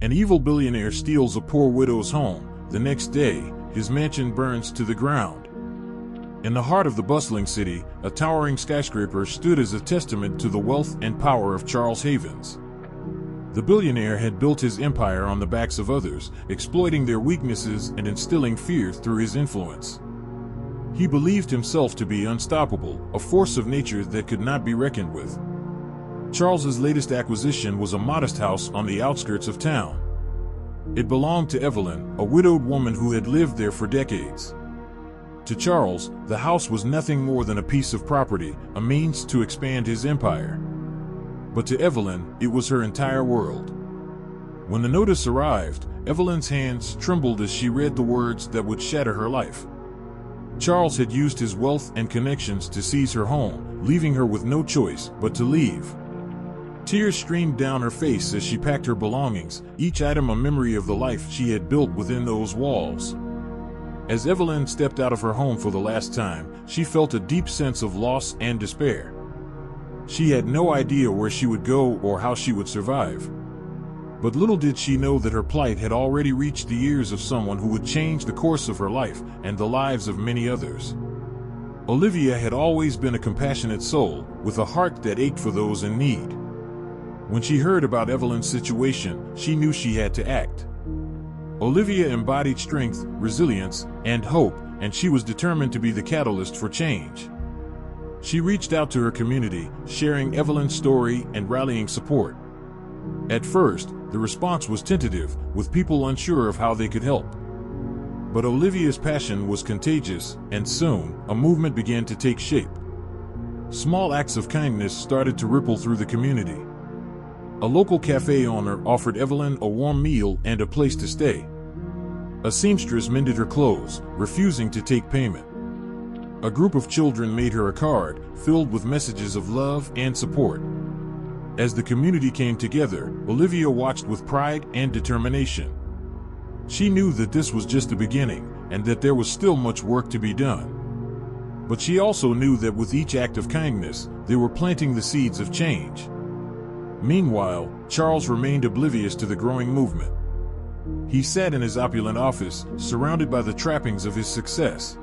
An evil billionaire steals a poor widow's home. The next day, his mansion burns to the ground. In the heart of the bustling city, a towering skyscraper stood as a testament to the wealth and power of Charles Havens. The billionaire had built his empire on the backs of others, exploiting their weaknesses and instilling fear through his influence. He believed himself to be unstoppable, a force of nature that could not be reckoned with. Charles's latest acquisition was a modest house on the outskirts of town. It belonged to Evelyn, a widowed woman who had lived there for decades. To Charles, the house was nothing more than a piece of property, a means to expand his empire. But to Evelyn, it was her entire world. When the notice arrived, Evelyn's hands trembled as she read the words that would shatter her life. Charles had used his wealth and connections to seize her home, leaving her with no choice but to leave. Tears streamed down her face as she packed her belongings, each item a memory of the life she had built within those walls. As Evelyn stepped out of her home for the last time, she felt a deep sense of loss and despair. She had no idea where she would go or how she would survive. But little did she know that her plight had already reached the ears of someone who would change the course of her life and the lives of many others. Olivia had always been a compassionate soul, with a heart that ached for those in need. When she heard about Evelyn's situation, she knew she had to act. Olivia embodied strength, resilience, and hope, and she was determined to be the catalyst for change. She reached out to her community, sharing Evelyn's story and rallying support. At first, the response was tentative, with people unsure of how they could help. But Olivia's passion was contagious, and soon, a movement began to take shape. Small acts of kindness started to ripple through the community. A local cafe owner offered Evelyn a warm meal and a place to stay. A seamstress mended her clothes, refusing to take payment. A group of children made her a card, filled with messages of love and support. As the community came together, Olivia watched with pride and determination. She knew that this was just the beginning, and that there was still much work to be done. But she also knew that with each act of kindness, they were planting the seeds of change. Meanwhile, Charles remained oblivious to the growing movement. He sat in his opulent office, surrounded by the trappings of his success.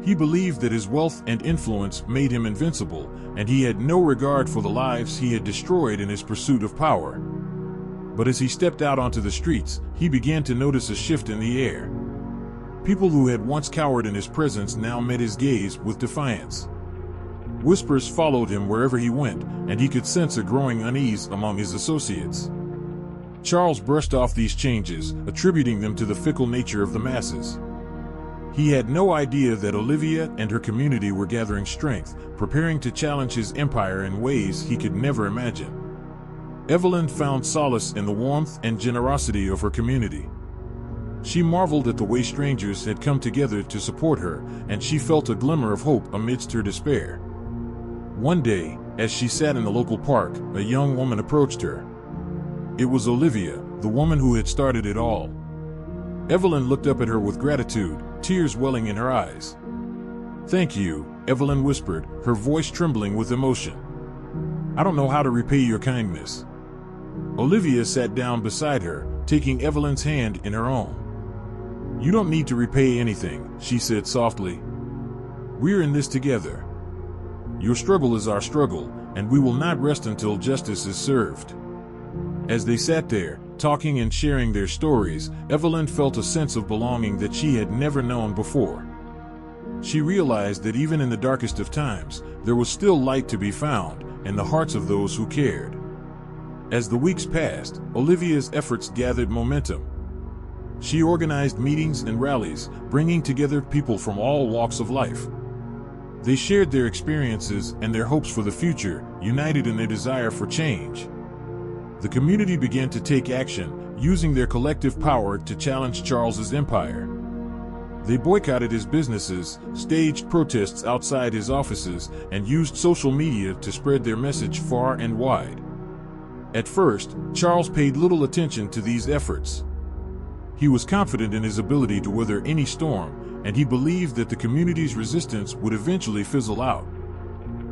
He believed that his wealth and influence made him invincible, and he had no regard for the lives he had destroyed in his pursuit of power. But as he stepped out onto the streets, he began to notice a shift in the air. People who had once cowered in his presence now met his gaze with defiance. Whispers followed him wherever he went, and he could sense a growing unease among his associates. Charles brushed off these changes, attributing them to the fickle nature of the masses. He had no idea that Olivia and her community were gathering strength, preparing to challenge his empire in ways he could never imagine. Evelyn found solace in the warmth and generosity of her community. She marveled at the way strangers had come together to support her, and she felt a glimmer of hope amidst her despair. One day, as she sat in the local park, a young woman approached her. It was Olivia, the woman who had started it all. Evelyn looked up at her with gratitude, tears welling in her eyes. "Thank you," Evelyn whispered, her voice trembling with emotion. "I don't know how to repay your kindness." Olivia sat down beside her, taking Evelyn's hand in her own. "You don't need to repay anything," she said softly. "We're in this together. Your struggle is our struggle, and we will not rest until justice is served." As they sat there, talking and sharing their stories, Evelyn felt a sense of belonging that she had never known before. She realized that even in the darkest of times, there was still light to be found in the hearts of those who cared. As the weeks passed, Olivia's efforts gathered momentum. She organized meetings and rallies, bringing together people from all walks of life. They shared their experiences and their hopes for the future, united in their desire for change. The community began to take action, using their collective power to challenge Charles's empire. They boycotted his businesses, staged protests outside his offices, and used social media to spread their message far and wide. At first, Charles paid little attention to these efforts. He was confident in his ability to weather any storm, and he believed that the community's resistance would eventually fizzle out.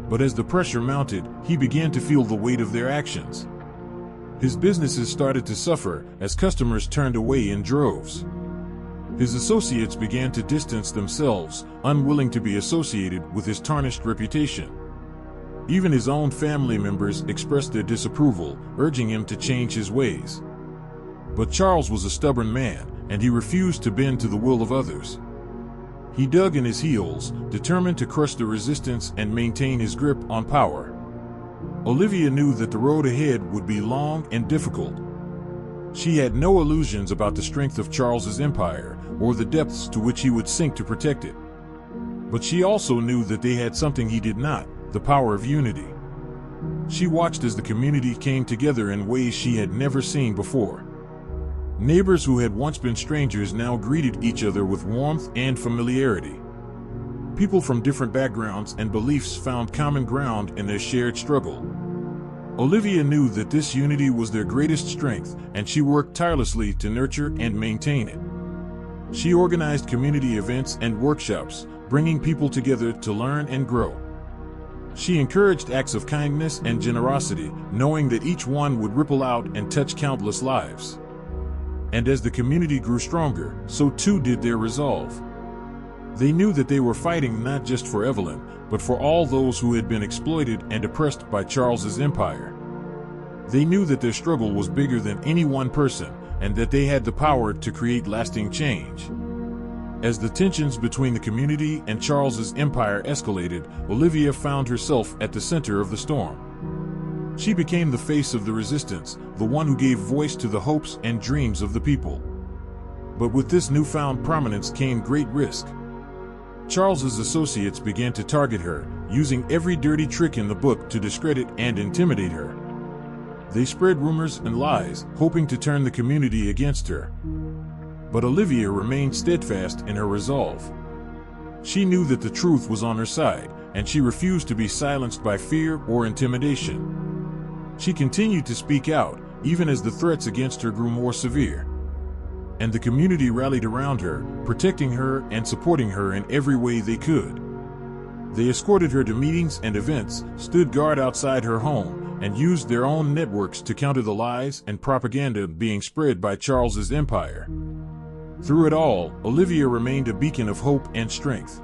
But as the pressure mounted, he began to feel the weight of their actions. His businesses started to suffer as customers turned away in droves. His associates began to distance themselves, unwilling to be associated with his tarnished reputation. Even his own family members expressed their disapproval, urging him to change his ways. But Charles was a stubborn man, and he refused to bend to the will of others. He dug in his heels, determined to crush the resistance and maintain his grip on power. Olivia knew that the road ahead would be long and difficult. She had no illusions about the strength of Charles's empire or the depths to which he would sink to protect it. But she also knew that they had something he did not, the power of unity. She watched as the community came together in ways she had never seen before. Neighbors who had once been strangers now greeted each other with warmth and familiarity. People from different backgrounds and beliefs found common ground in their shared struggle. Olivia knew that this unity was their greatest strength, and she worked tirelessly to nurture and maintain it. She organized community events and workshops, bringing people together to learn and grow. She encouraged acts of kindness and generosity, knowing that each one would ripple out and touch countless lives. And as the community grew stronger, so too did their resolve. They knew that they were fighting not just for Evelyn, but for all those who had been exploited and oppressed by Charles's empire. They knew that their struggle was bigger than any one person, and that they had the power to create lasting change. As the tensions between the community and Charles's empire escalated, Olivia found herself at the center of the storm. She became the face of the resistance, the one who gave voice to the hopes and dreams of the people. But with this newfound prominence came great risk. Charles's associates began to target her, using every dirty trick in the book to discredit and intimidate her. They spread rumors and lies, hoping to turn the community against her. But Olivia remained steadfast in her resolve. She knew that the truth was on her side, and she refused to be silenced by fear or intimidation. She continued to speak out, even as the threats against her grew more severe. And the community rallied around her, protecting her and supporting her in every way they could. They escorted her to meetings and events, stood guard outside her home, and used their own networks to counter the lies and propaganda being spread by Charles's empire. Through it all, Olivia remained a beacon of hope and strength.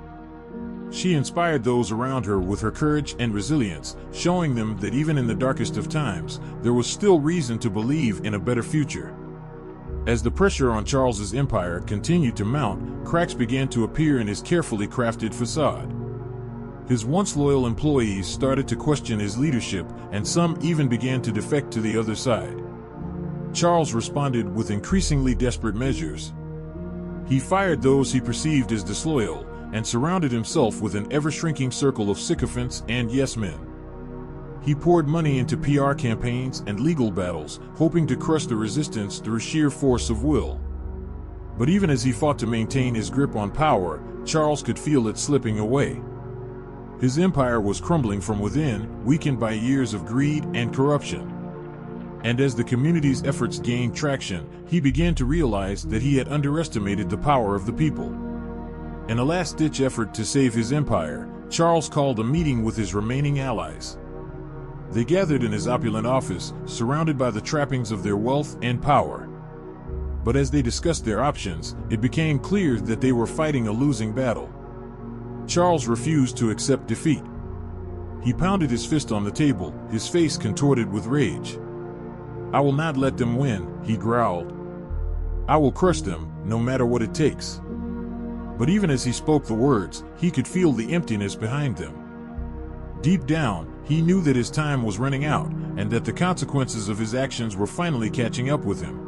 She inspired those around her with her courage and resilience, showing them that even in the darkest of times, there was still reason to believe in a better future. As the pressure on Charles's empire continued to mount, cracks began to appear in his carefully crafted facade. His once loyal employees started to question his leadership, and some even began to defect to the other side. Charles responded with increasingly desperate measures. He fired those he perceived as disloyal, and surrounded himself with an ever-shrinking circle of sycophants and yes-men. He poured money into PR campaigns and legal battles, hoping to crush the resistance through sheer force of will. But even as he fought to maintain his grip on power, Charles could feel it slipping away. His empire was crumbling from within, weakened by years of greed and corruption. And as the community's efforts gained traction, he began to realize that he had underestimated the power of the people. In a last-ditch effort to save his empire, Charles called a meeting with his remaining allies. They gathered in his opulent office, surrounded by the trappings of their wealth and power. But as they discussed their options, it became clear that they were fighting a losing battle. Charles refused to accept defeat. He pounded his fist on the table, his face contorted with rage. "I will not let them win," he growled. "I will crush them, no matter what it takes." But even as he spoke the words, he could feel the emptiness behind them. Deep down, he knew that his time was running out, and that the consequences of his actions were finally catching up with him.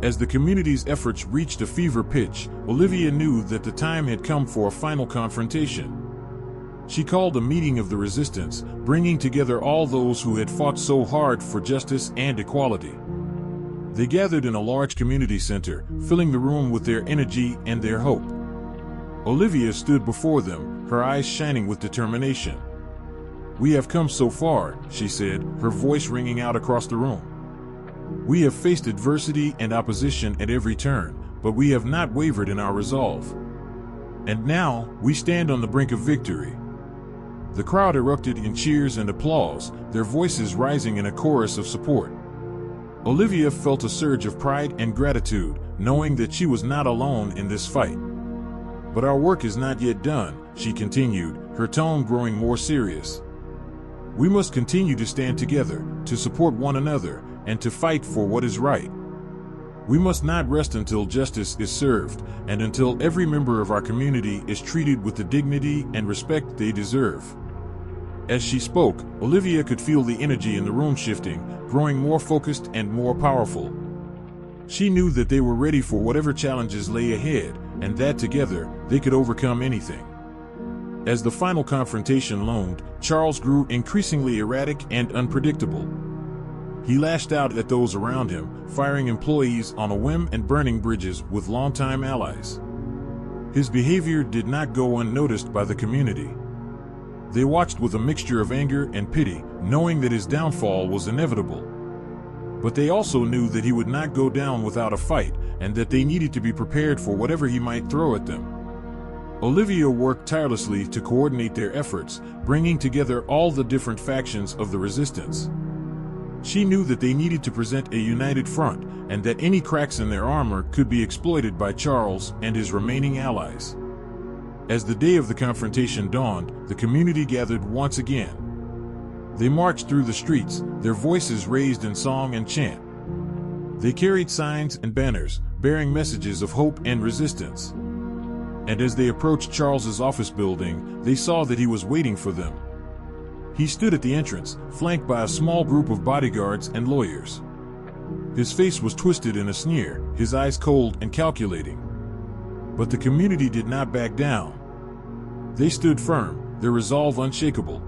As the community's efforts reached a fever pitch, Olivia knew that the time had come for a final confrontation. She called a meeting of the resistance, bringing together all those who had fought so hard for justice and equality. They gathered in a large community center, filling the room with their energy and their hope. Olivia stood before them, her eyes shining with determination. "We have come so far," she said, her voice ringing out across the room. "We have faced adversity and opposition at every turn, but we have not wavered in our resolve. And now, we stand on the brink of victory." The crowd erupted in cheers and applause, their voices rising in a chorus of support. Olivia felt a surge of pride and gratitude, knowing that she was not alone in this fight. But our work is not yet done, she continued, her tone growing more serious. We must continue to stand together, to support one another, and to fight for what is right. We must not rest until justice is served, and until every member of our community is treated with the dignity and respect they deserve. As she spoke, Olivia could feel the energy in the room shifting, growing more focused and more powerful. She knew that they were ready for whatever challenges lay ahead, and that together, they could overcome anything. As the final confrontation loomed, Charles grew increasingly erratic and unpredictable. He lashed out at those around him, firing employees on a whim and burning bridges with longtime allies. His behavior did not go unnoticed by the community. They watched with a mixture of anger and pity, knowing that his downfall was inevitable. But they also knew that he would not go down without a fight, and that they needed to be prepared for whatever he might throw at them. Olivia worked tirelessly to coordinate their efforts, bringing together all the different factions of the resistance. She knew that they needed to present a united front, and that any cracks in their armor could be exploited by Charles and his remaining allies. As the day of the confrontation dawned, the community gathered once again. They marched through the streets, their voices raised in song and chant. They carried signs and banners, bearing messages of hope and resistance. And as they approached Charles's office building, they saw that he was waiting for them. He stood at the entrance, flanked by a small group of bodyguards and lawyers. His face was twisted in a sneer, his eyes cold and calculating. But the community did not back down. They stood firm, their resolve unshakable.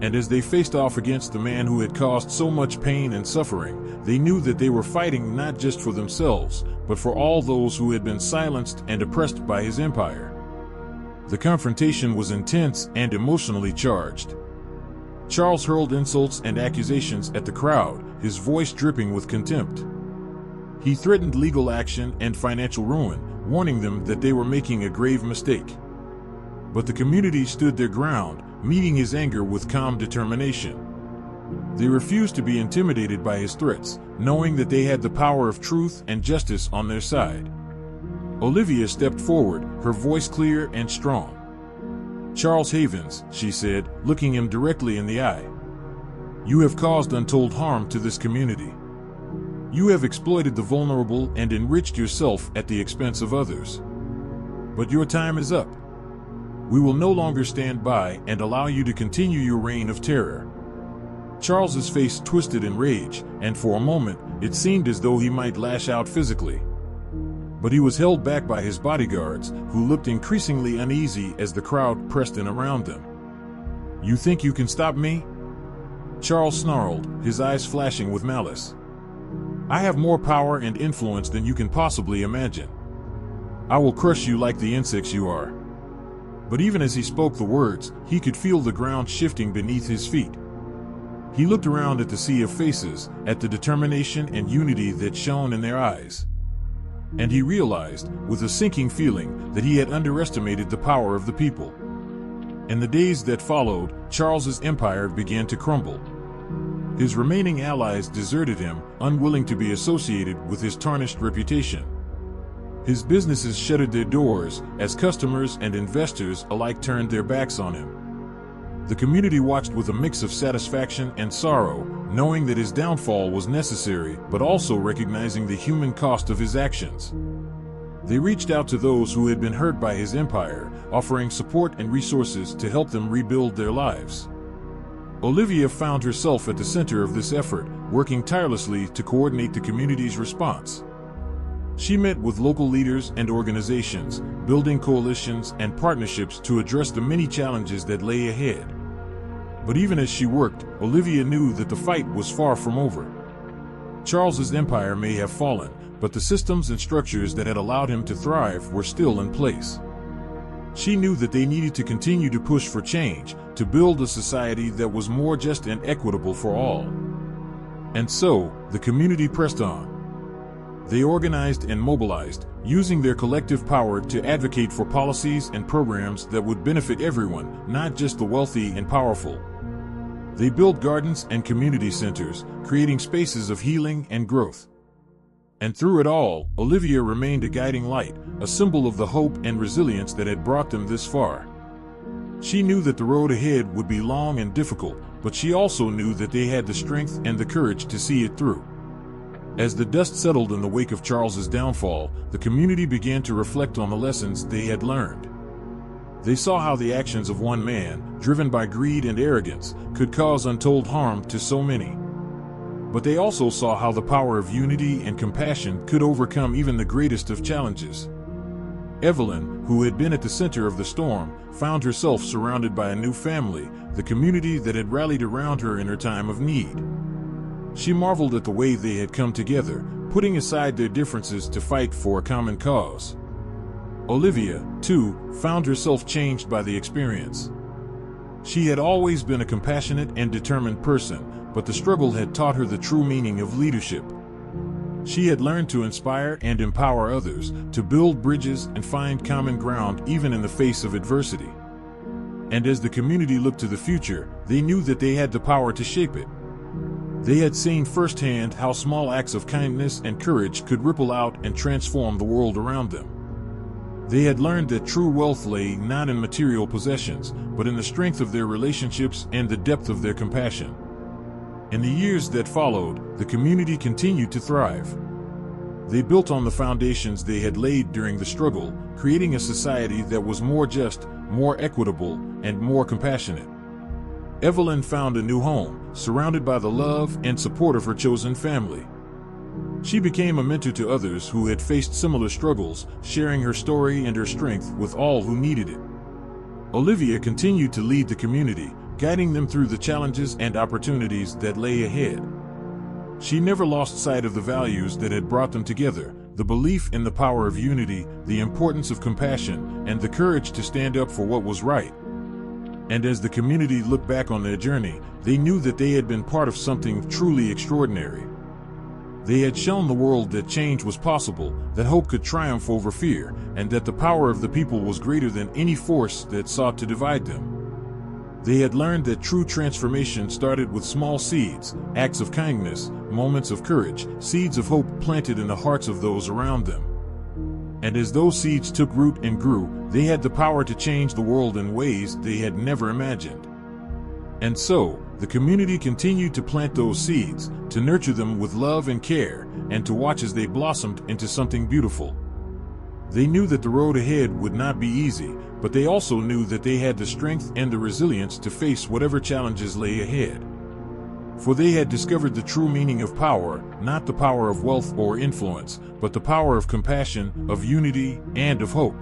And as they faced off against the man who had caused so much pain and suffering, they knew that they were fighting not just for themselves, but for all those who had been silenced and oppressed by his empire. The confrontation was intense and emotionally charged. Charles hurled insults and accusations at the crowd, his voice dripping with contempt. He threatened legal action and financial ruin, warning them that they were making a grave mistake. But the community stood their ground, meeting his anger with calm determination. They refused to be intimidated by his threats, knowing that they had the power of truth and justice on their side. Olivia stepped forward, her voice clear and strong. "Charles Havens," she said, looking him directly in the eye. "You have caused untold harm to this community. You have exploited the vulnerable and enriched yourself at the expense of others. But your time is up. We will no longer stand by and allow you to continue your reign of terror." Charles's face twisted in rage, and for a moment, it seemed as though he might lash out physically. But he was held back by his bodyguards, who looked increasingly uneasy as the crowd pressed in around them. "You think you can stop me?" Charles snarled, his eyes flashing with malice. "I have more power and influence than you can possibly imagine. I will crush you like the insects you are." But even as he spoke the words, he could feel the ground shifting beneath his feet. He looked around at the sea of faces, at the determination and unity that shone in their eyes. And he realized, with a sinking feeling, that he had underestimated the power of the people. In the days that followed, Charles's empire began to crumble. His remaining allies deserted him, unwilling to be associated with his tarnished reputation. His businesses shuttered their doors, as customers and investors alike turned their backs on him. The community watched with a mix of satisfaction and sorrow, knowing that his downfall was necessary, but also recognizing the human cost of his actions. They reached out to those who had been hurt by his empire, offering support and resources to help them rebuild their lives. Olivia found herself at the center of this effort, working tirelessly to coordinate the community's response. She met with local leaders and organizations, building coalitions and partnerships to address the many challenges that lay ahead. But even as she worked, Olivia knew that the fight was far from over. Charles's empire may have fallen, but the systems and structures that had allowed him to thrive were still in place. She knew that they needed to continue to push for change, to build a society that was more just and equitable for all. And so, the community pressed on. They organized and mobilized, using their collective power to advocate for policies and programs that would benefit everyone, not just the wealthy and powerful. They built gardens and community centers, creating spaces of healing and growth. And through it all, Olivia remained a guiding light, a symbol of the hope and resilience that had brought them this far. She knew that the road ahead would be long and difficult, but she also knew that they had the strength and the courage to see it through. As the dust settled in the wake of Charles's downfall, the community began to reflect on the lessons they had learned. They saw how the actions of one man, driven by greed and arrogance, could cause untold harm to so many. But they also saw how the power of unity and compassion could overcome even the greatest of challenges. Evelyn, who had been at the center of the storm, found herself surrounded by a new family, the community that had rallied around her in her time of need. She marveled at the way they had come together, putting aside their differences to fight for a common cause. Olivia, too, found herself changed by the experience. She had always been a compassionate and determined person, but the struggle had taught her the true meaning of leadership. She had learned to inspire and empower others, to build bridges and find common ground even in the face of adversity. And as the community looked to the future, they knew that they had the power to shape it. They had seen firsthand how small acts of kindness and courage could ripple out and transform the world around them. They had learned that true wealth lay not in material possessions, but in the strength of their relationships and the depth of their compassion. In the years that followed, the community continued to thrive. They built on the foundations they had laid during the struggle, creating a society that was more just, more equitable, and more compassionate. Evelyn found a new home, surrounded by the love and support of her chosen family. She became a mentor to others who had faced similar struggles, sharing her story and her strength with all who needed it. Olivia continued to lead the community, guiding them through the challenges and opportunities that lay ahead. She never lost sight of the values that had brought them together, the belief in the power of unity, the importance of compassion, and the courage to stand up for what was right. And as the community looked back on their journey, they knew that they had been part of something truly extraordinary. They had shown the world that change was possible, that hope could triumph over fear, and that the power of the people was greater than any force that sought to divide them. They had learned that true transformation started with small seeds, acts of kindness, moments of courage, seeds of hope planted in the hearts of those around them. And as those seeds took root and grew, they had the power to change the world in ways they had never imagined. And so, the community continued to plant those seeds, to nurture them with love and care, and to watch as they blossomed into something beautiful. They knew that the road ahead would not be easy, but they also knew that they had the strength and the resilience to face whatever challenges lay ahead. For they had discovered the true meaning of power, not the power of wealth or influence, but the power of compassion, of unity, and of hope.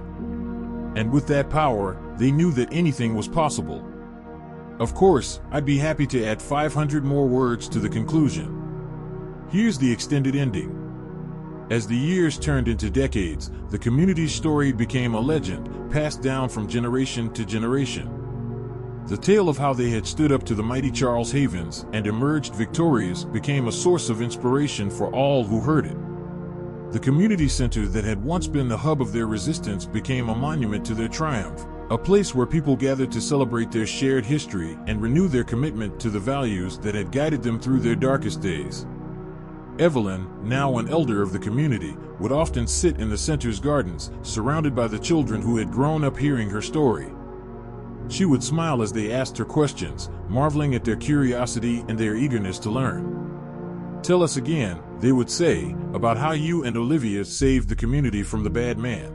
And with that power, they knew that anything was possible. Of course, I'd be happy to add 500 more words to the conclusion. Here's the extended ending. As the years turned into decades, the community's story became a legend, passed down from generation to generation. The tale of how they had stood up to the mighty Charles Havens and emerged victorious became a source of inspiration for all who heard it. The community center that had once been the hub of their resistance became a monument to their triumph, a place where people gathered to celebrate their shared history and renew their commitment to the values that had guided them through their darkest days. Evelyn, now an elder of the community, would often sit in the center's gardens, surrounded by the children who had grown up hearing her story. She would smile as they asked her questions, marveling at their curiosity and their eagerness to learn. "Tell us again," they would say, "about how you and Olivia saved the community from the bad man."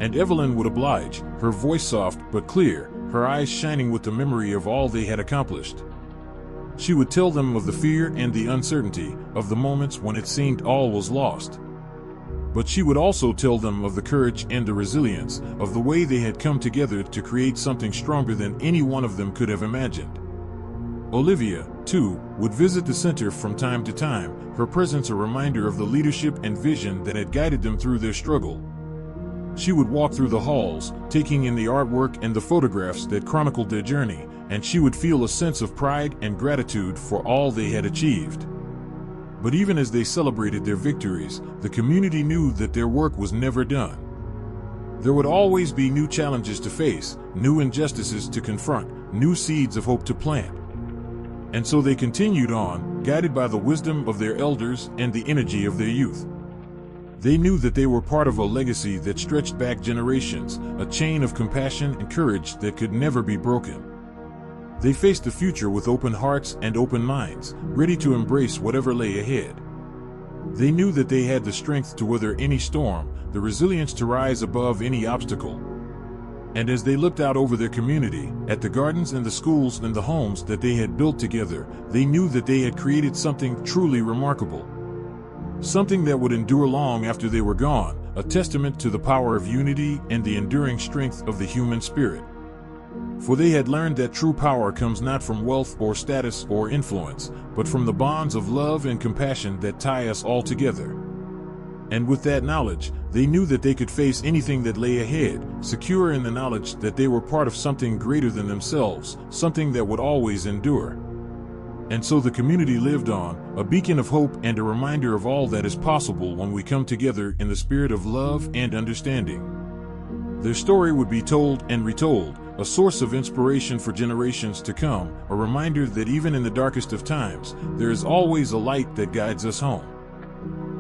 And Evelyn would oblige, her voice soft but clear, her eyes shining with the memory of all they had accomplished. She would tell them of the fear and the uncertainty, of the moments when it seemed all was lost. But she would also tell them of the courage and the resilience, of the way they had come together to create something stronger than any one of them could have imagined. Olivia, too, would visit the center from time to time, her presence a reminder of the leadership and vision that had guided them through their struggle. She would walk through the halls, taking in the artwork and the photographs that chronicled their journey, and she would feel a sense of pride and gratitude for all they had achieved. But even as they celebrated their victories, the community knew that their work was never done. There would always be new challenges to face, new injustices to confront, new seeds of hope to plant. And so they continued on, guided by the wisdom of their elders and the energy of their youth. They knew that they were part of a legacy that stretched back generations, a chain of compassion and courage that could never be broken. They faced the future with open hearts and open minds, ready to embrace whatever lay ahead. They knew that they had the strength to weather any storm, the resilience to rise above any obstacle. And as they looked out over their community, at the gardens and the schools and the homes that they had built together, they knew that they had created something truly remarkable. Something that would endure long after they were gone, a testament to the power of unity and the enduring strength of the human spirit. For they had learned that true power comes not from wealth or status or influence, but from the bonds of love and compassion that tie us all together. And with that knowledge, they knew that they could face anything that lay ahead, secure in the knowledge that they were part of something greater than themselves, something that would always endure. And so the community lived on, a beacon of hope and a reminder of all that is possible when we come together in the spirit of love and understanding. Their story would be told and retold, a source of inspiration for generations to come, a reminder that even in the darkest of times, there is always a light that guides us home.